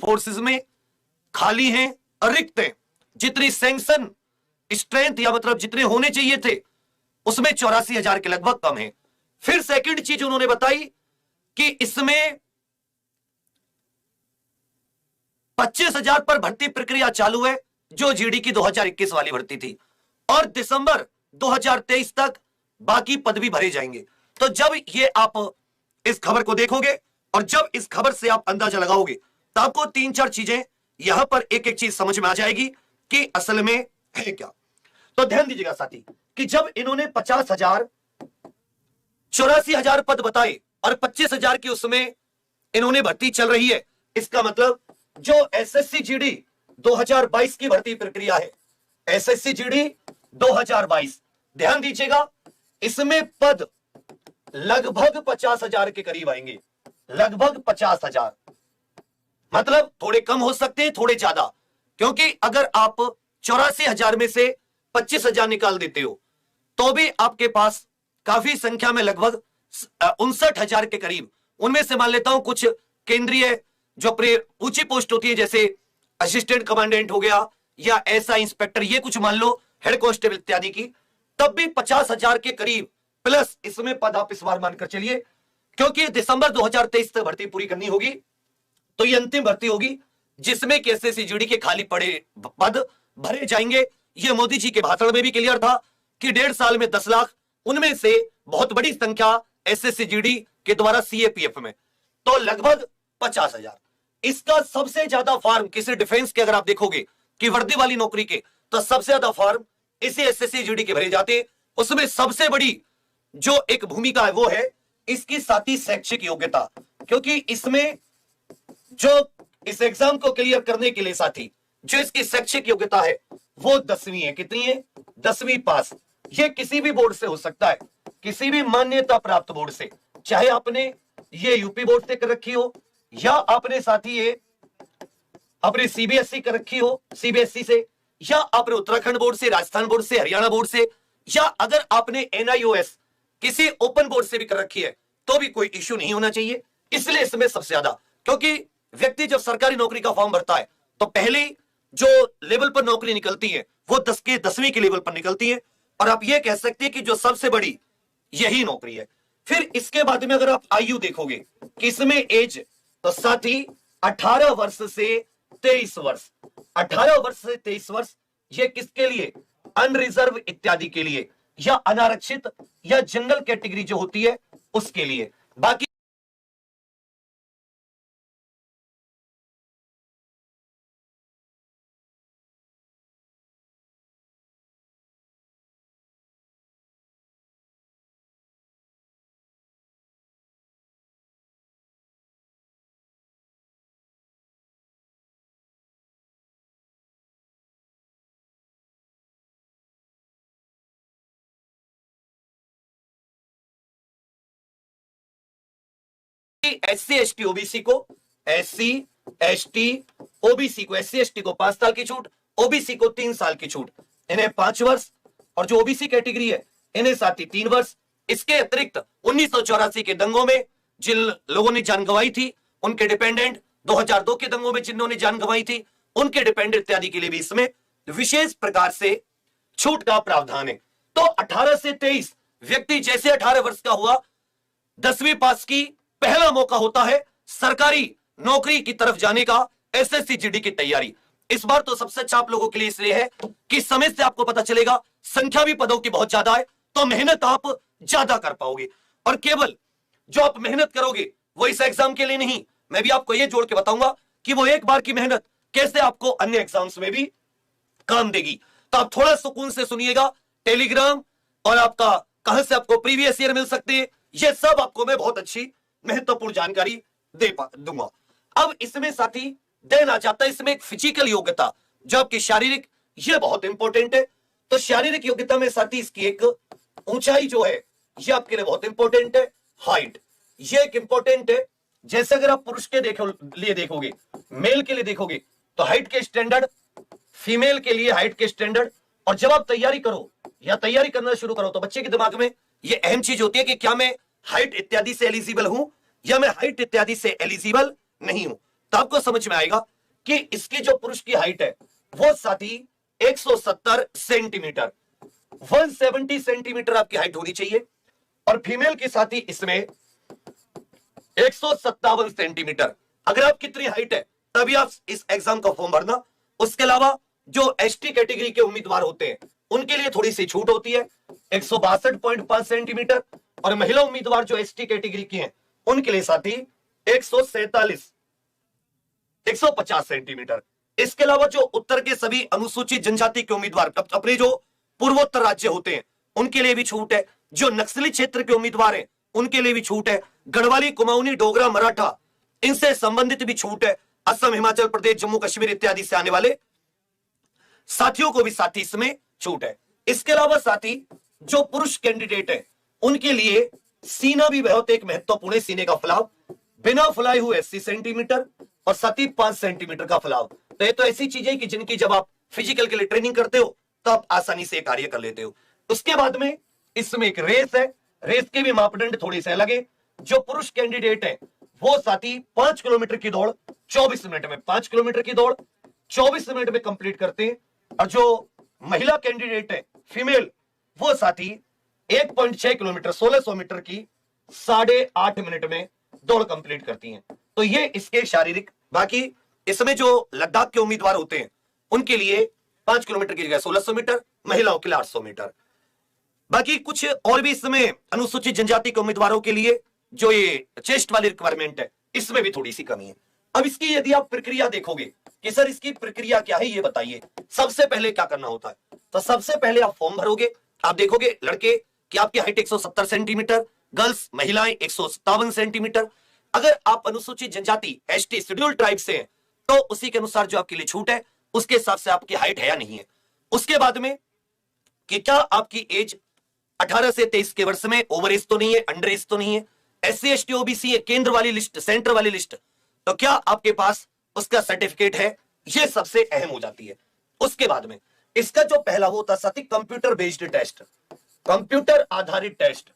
Forces में खाली हैं, रिक्त हैं। जितनी सैंक्शन स्ट्रेंथ या मतलब जितने होने चाहिए थे उसमें 84,000 के लगभग कम है। फिर सेकंड चीज उन्होंने बताई कि इसमें 25,000 पर भर्ती प्रक्रिया चालू है, जो जीडी की 2021 वाली भर्ती थी, और दिसंबर 2023 तक बाकी पद भी भरे जाएंगे। तो जब ये आप इस खबर को देखोगे और जब इस खबर से आप अंदाजा लगाओगे तो आपको 3-4 चीजें यहां पर एक एक चीज समझ में आ जाएगी कि असल में है क्या। तो ध्यान दीजिएगा साथी कि जब इन्होंने 50,000 84,000 पद बताए और 25,000 की उसमें इन्होंने भर्ती चल रही है, इसका मतलब जो एसएससी जीडी 2022 की भर्ती प्रक्रिया है, एसएससी जीडी 2022, ध्यान दीजिएगा इसमें पद लगभग 50,000 के करीब आएंगे, लगभग 50,000। मतलब थोड़े कम हो सकते हैं, थोड़े ज्यादा, क्योंकि अगर आप 84,000 में से 25,000 निकाल देते हो तो भी आपके पास काफी संख्या में लगभग 59,000 के करीब, उनमें से मान लेता हूं कुछ केंद्रीय जो ऊंची पोस्ट होती है जैसे असिस्टेंट कमांडेंट हो गया या एसआई इंस्पेक्टर, ये कुछ मान लो हेड कांस्टेबल इत्यादि की, तब भी 50,000 के करीब प्लस इसमें पद आप इस बार मानकर चलिए, क्योंकि दिसंबर 2023 तक भर्ती पूरी करनी होगी। तो ये अंतिम भर्ती होगी जिसमें कि एसएससी जीडी के खाली पड़े पद भरे जाएंगे। ये मोदी जी के भाषण में भी क्लियर था कि 1.5 साल में 10 लाख, उनमें से बहुत बड़ी संख्या एसएससी जीडी के द्वारा सीएपीएफ में, तो लगभग 50,000। इसका सबसे ज्यादा फॉर्म किसी डिफेंस के अगर आप देखोगे कि वर्दी वाली नौकरी के, तो सबसे ज्यादा फॉर्म इसी एसएससी जीडी के भरे जाते। उसमें सबसे बड़ी जो एक भूमिका है वो है इसकी साथी शैक्षिक योग्यता, क्योंकि इसमें जो इस एग्जाम को क्लियर करने के लिए साथी जो इसकी शैक्षिक योग्यता है वो 10वीं है। कितनी है? 10वीं पास। ये किसी भी बोर्ड से हो सकता है, किसी भी मान्यता प्राप्त बोर्ड से, चाहे आपने ये यूपी बोर्ड से कर रखी हो या आपने साथी ये अपने सीबीएसई कर रखी हो सीबीएसई से, या आपने उत्तराखंड बोर्ड से, राजस्थान बोर्ड से, हरियाणा बोर्ड से, या अगर आपने एनआईओएस किसी ओपन बोर्ड से भी कर रखी है तो भी कोई इश्यू नहीं होना चाहिए। इसलिए इसमें सबसे ज्यादा, क्योंकि व्यक्ति जब सरकारी नौकरी का फॉर्म भरता है तो पहले जो लेवल पर नौकरी निकलती है वो 10वीं के लेवल पर निकलती है, और आप ये कह सकते हैं कि जो सबसे बड़ी यही नौकरी है। फिर इसके बाद में अगर आप आयु देखोगे कि इसमें एज, तो साथी 18 वर्ष से 23 वर्ष, 18 वर्ष से 23 वर्ष, ये किसके लिए? अनरिजर्व इत्यादि के लिए, या अनारक्षित या जनरल कैटेगरी जो होती है उसके लिए। बाकी एससी एसटी ओबीसी को, एससी एसटी ओबीसी को, एससी एसटी को 5 साल की छूट, ओबीसी को 3 साल की छूट, इन्हें 5 वर्ष, और जो ओबीसी कैटेगरी है इन्हें साथ ही 3 वर्ष। इसके अतिरिक्त 1984 के दंगों में जिन लोगों ने जान गंवाई थी उनके डिपेंडेंट, 2002 के दंगों में जिन्होंने जान गंवाई थी उनके डिपेंडेंट इत्यादि के लिए भी इसमें विशेष प्रकार से छूट का प्रावधान है। तो 18 से 23 व्यक्ति जैसे 18 वर्ष का हुआ, 10वीं पास की, पहला मौका होता है सरकारी नौकरी की तरफ जाने का, एसएससी जीडी की तैयारी। इस बार तो सबसे अच्छा आप लोगों के लिए इसलिए है कि समय से आपको पता चलेगा, संख्या भी पदों की बहुत ज्यादा है, तो मेहनत आप ज्यादा कर पाओगे। और केवल जो आप मेहनत करोगे वो इस एग्जाम के लिए नहीं, मैं भी आपको यह जोड़ के बताऊंगा कि वो एक बार की मेहनत कैसे आपको अन्य एग्जाम्स में भी काम देगी। तो आप थोड़ा सुकून से सुनिएगा, टेलीग्राम और आपका कहां से आपको प्रीवियस ईयर मिल सकते हैं, यह सब आपको मैं बहुत अच्छी महत्वपूर्ण जानकारी दे दूंगा। अब इसमें साथी देन आ जाता है इसमें एक फिजिकल योग्यता जो आपकी शारीरिक, यह बहुत इंपॉर्टेंट है। तो शारीरिक योग्यता में साथी इसकी एक ऊंचाई जो है यह आपके लिए बहुत इंपॉर्टेंट है, हाइट यह एक इंपॉर्टेंट है। जैसे अगर आप पुरुष के लिए देखोगे, मेल के लिए देखोगे तो हाइट के स्टैंडर्ड, फीमेल के लिए हाइट के स्टैंडर्ड, और जब आप तैयारी करो या तैयारी करना शुरू करो तो बच्चे के दिमाग में यह अहम चीज होती है कि क्या मैं हाइट इत्यादि से एलिजिबल हूं या मैं हाइट इत्यादि से एलिजिबल नहीं हूं। तो आपको समझ में आएगा कि इसकी जो पुरुष की हाइट है वो साथी 170 सेंटीमीटर, 170 सेंटीमीटर आपकी हाइट होनी चाहिए, और फीमेल की साथी इसमें 157 सेंटीमीटर। अगर आप कितनी हाइट है तभी आप इस एग्जाम का फॉर्म भरना। उसके अलावा जो एसटी कैटेगरी के उम्मीदवार होते हैं उनके लिए थोड़ी सी छूट होती है, 162.5 सेंटीमीटर, और महिला उम्मीदवार जो एसटी कैटेगरी की हैं उनके लिए साथी 150 सेंटीमीटर। इसके अलावा जो उत्तर के सभी अनुसूचित जनजाति के उम्मीदवार, अपने जो पूर्वोत्तर राज्य होते हैं उनके लिए भी छूट है, जो नक्सली क्षेत्र के उम्मीदवार हैं उनके लिए भी छूट है, गढ़वाली, कुमाऊनी, डोगरा, मराठा इनसे संबंधित भी छूट है, असम, हिमाचल प्रदेश, जम्मू कश्मीर इत्यादि से आने वाले साथियों को भी साथी इसमें छूट है। इसके अलावा साथी जो पुरुष कैंडिडेट है उनके लिए सीना भी बहुत एक महत्वपूर्ण है। सीने का फैलाव बिना फुलाए हुए 80 सेंटीमीटर और साथी 5 सेंटीमीटर का फैलाव। तो ये तो ऐसी चीजें कि जिनकी जब आप फिजिकल के लिए ट्रेनिंग करते हो तो आप आसानी से कार्य कर लेते हो। उसके बाद में इसमें एक रेस है, रेस के भी मापदंड थोड़ी से अलग है। जो पुरुष कैंडिडेट है वो साथी 5 किलोमीटर की दौड़ 24 मिनट में, 5 किलोमीटर की दौड़ 24 मिनट में कंप्लीट करते हैं, और जो महिला कैंडिडेट है फीमेल वो साथी 1.6 किलोमीटर 1600 मीटर की 8.5 मिनट में दौड़ कंप्लीट करती हैं। तो ये इसके शारीरिक, बाकी इसमें जो लद्दाख के उम्मीदवार होते हैं उनके लिए 5 किलोमीटर की जगह 1600 मीटर, महिलाओं के लिए 800 मीटर। बाकी कुछ और भी इसमें अनुसूचित जनजाति के उम्मीदवारों के लिए जो ये चेस्ट वाली रिक्वायरमेंट है इसमें भी थोड़ी सी कमी है। अब इसकी यदि आप प्रक्रिया देखोगे कि सर इसकी प्रक्रिया क्या है ये बताइए, सबसे पहले क्या करना होता है, तो सबसे पहले आप फॉर्म भरोगे। आप देखोगे लड़के कि आपकी हाइट 170 सेंटीमीटर, गर्ल्स महिलाएं 157 सेंटीमीटर। अगर आप अनुसूचित जनजाति एसटी शेड्यूल ट्राइब से हैं तो उसी के अनुसार जो आपके लिए छूट है उसके हिसाब से आपकी हाइट है या नहीं है। उसके बाद में कि क्या आपकी एज 18 से 23 के वर्ष में, ओवर एज तो नहीं है, अंडर एज तो नहीं है, SC ST OBC है, केंद्र वाली लिस्ट, सेंटर वाली लिस्ट, तो क्या आपके पास उसका सर्टिफिकेट है, ये सबसे अहम हो जाती है। उसके बाद में इसका जो पहला होता है कंप्यूटर बेस्ड टेस्ट, कंप्यूटर आधारित टेस्ट,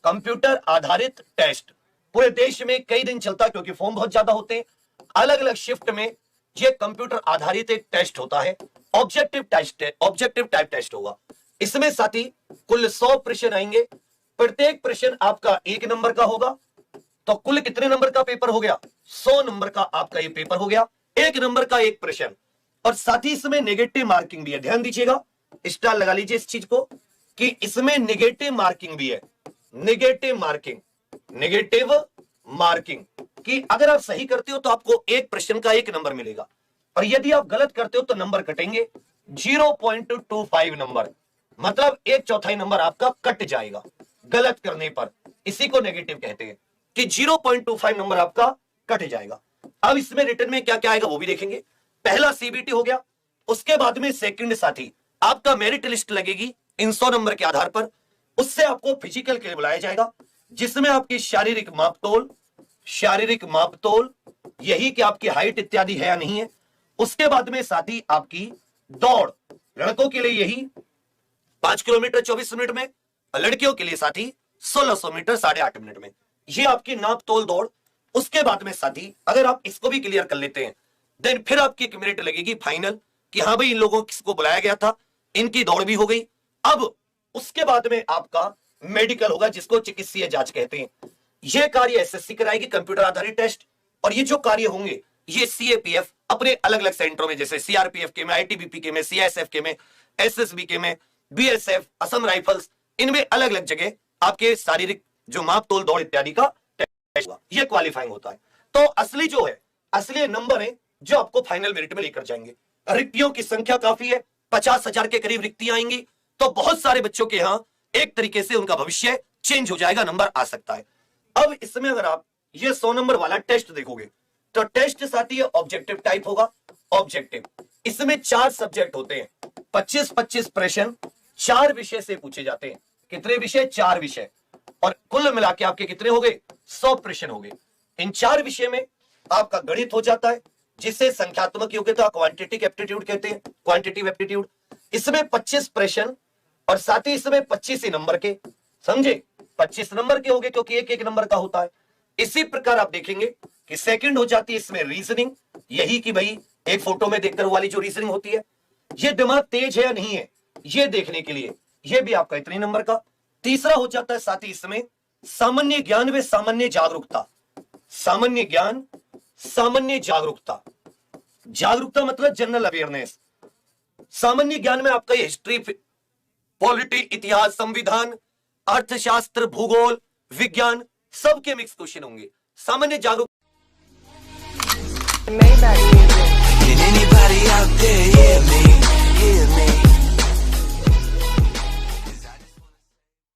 कंप्यूटर आधारित टेस्ट पूरे देश में कई दिन चलता है क्योंकि फॉर्म बहुत ज्यादा होते हैं। अलग अलग शिफ्ट में ये कंप्यूटर आधारित एक टेस्ट होता है, ऑब्जेक्टिव टेस्ट है, ऑब्जेक्टिव टाइप टेस्ट होगा। इसमें साथी कुल 100 प्रश्न आएंगे, प्रत्येक प्रश्न आपका 1 नंबर का होगा, तो कुल कितने नंबर का पेपर हो गया, 100 नंबर का आपका ये पेपर हो गया, 1 नंबर का एक प्रश्न। और साथ ही इसमें नेगेटिव मार्किंग भी है, ध्यान दीजिएगा, स्टार लगा लीजिए इस चीज को कि इसमें नेगेटिव मार्किंग भी है। नेगेटिव मार्किंग, नेगेटिव मार्किंग कि अगर आप सही करते हो तो आपको एक प्रश्न का 1 नंबर मिलेगा, और यदि आप गलत करते हो तो नंबर कटेंगे 0.25 नंबर, मतलब 1/4 नंबर आपका कट जाएगा गलत करने पर। इसी को नेगेटिव कहते हैं कि 0.25 नंबर आपका कट जाएगा। अब इसमें रिटर्न में क्या क्या आएगा वो भी देखेंगे। पहला सीबीटी हो गया, उसके बाद में सेकंड साथी आपका मेरिट लिस्ट लगेगी इन 100 नंबर के आधार पर, उससे आपको फिजिकल के लिए बुलाया जाएगा जिसमें आपकी शारीरिक मापतोल, शारीरिक मापतोल यही कि आपकी हाइट इत्यादि है या नहीं है। उसके बाद में साथी आपकी दौड़, लड़कों के लिए यही 5 किलोमीटर 24 मिनट में, लड़कियों के लिए साथी 1600 मीटर 8.5 मिनट में, ये आपकी नाप तोल दौड़। उसके बाद में साथी अगर आप इसको भी क्लियर कर लेते हैं देन फिर आपकी एक मेरिट लगेगी फाइनल कि हाँ भाई इन लोगों को बुलाया गया था, इनकी दौड़ भी हो गई। अब उसके बाद में आपका मेडिकल होगा जिसको चिकित्सीय जांच कहते हैं। यह कार्य एसएससी कराएगी, कंप्यूटर आधारित टेस्ट, और ये जो कार्य होंगे ये सीएपीएफ अपने अलग अलग सेंटरों में, जैसे सीआरपीएफ के में, आईटीबीपी के में, सीआईएसएफ के में, एसएसबी के में, बीएसएफ, असम राइफल्स, इनमें अलग अलग जगह आपके शारीरिक जो माप तोल दौड़ इत्यादि का टेस्ट होगा, ये क्वालिफाइंग होता है। तो असली जो है, असली नंबर है जो आपको फाइनल मेरिट में लेकर जाएंगे। रिक्तियों की संख्या काफी है, 50,000 के करीब रिक्तियां आएंगी, तो बहुत सारे बच्चों के यहां एक तरीके से उनका भविष्य चेंज हो जाएगा, नंबर आ सकता है। अब इसमें अगर आप ये 100 नंबर वाला टेस्ट देखोगे तो टेस्ट साथी है ऑब्जेक्टिव टाइप होगा। ऑब्जेक्टिव इसमें 4 सब्जेक्ट होते हैं, 25-25 प्रश्न 4 विषय से पूछे जाते हैं। कितने विषय? 4 विषय, और कुल मिला के आपके कितने हो गए? 100 प्रश्न हो गए। इन 4 विषय में आपका गणित हो जाता है जिसे संख्यात्मक योग्यता क्वांटिटेटिव एप्टीट्यूड कहते हैं, क्वांटिटेटिव एप्टीट्यूड। इसमें 25 प्रश्न और साथ ही इसमें 25 ही नंबर के, समझे, 25 नंबर के हो गए क्योंकि एक एक नंबर का होता है। इसी प्रकार आप देखेंगे कि सेकंड हो जाती है इसमें रीजनिंग, यही कि भाई एक फोटो में देखकर वाली जो रीजनिंग होती है, ये दिमाग तेज है या नहीं है ये देखने के लिए, ये भी आपका इतने नंबर का। तीसरा हो जाता है साथ ही इसमें सामान्य ज्ञान व सामान्य जागरूकता। सामान्य ज्ञान, सामान्य जागरूकता। जागरूकता मतलब जनरल अवेयरनेस। सामान्य ज्ञान में आपका हिस्ट्री, पॉलिटी, इतिहास, संविधान, अर्थशास्त्र, भूगोल, विज्ञान, सबके मिक्स क्वेश्चन होंगे। सामान्य जागरूक Can anybody out there hear me? Hear me?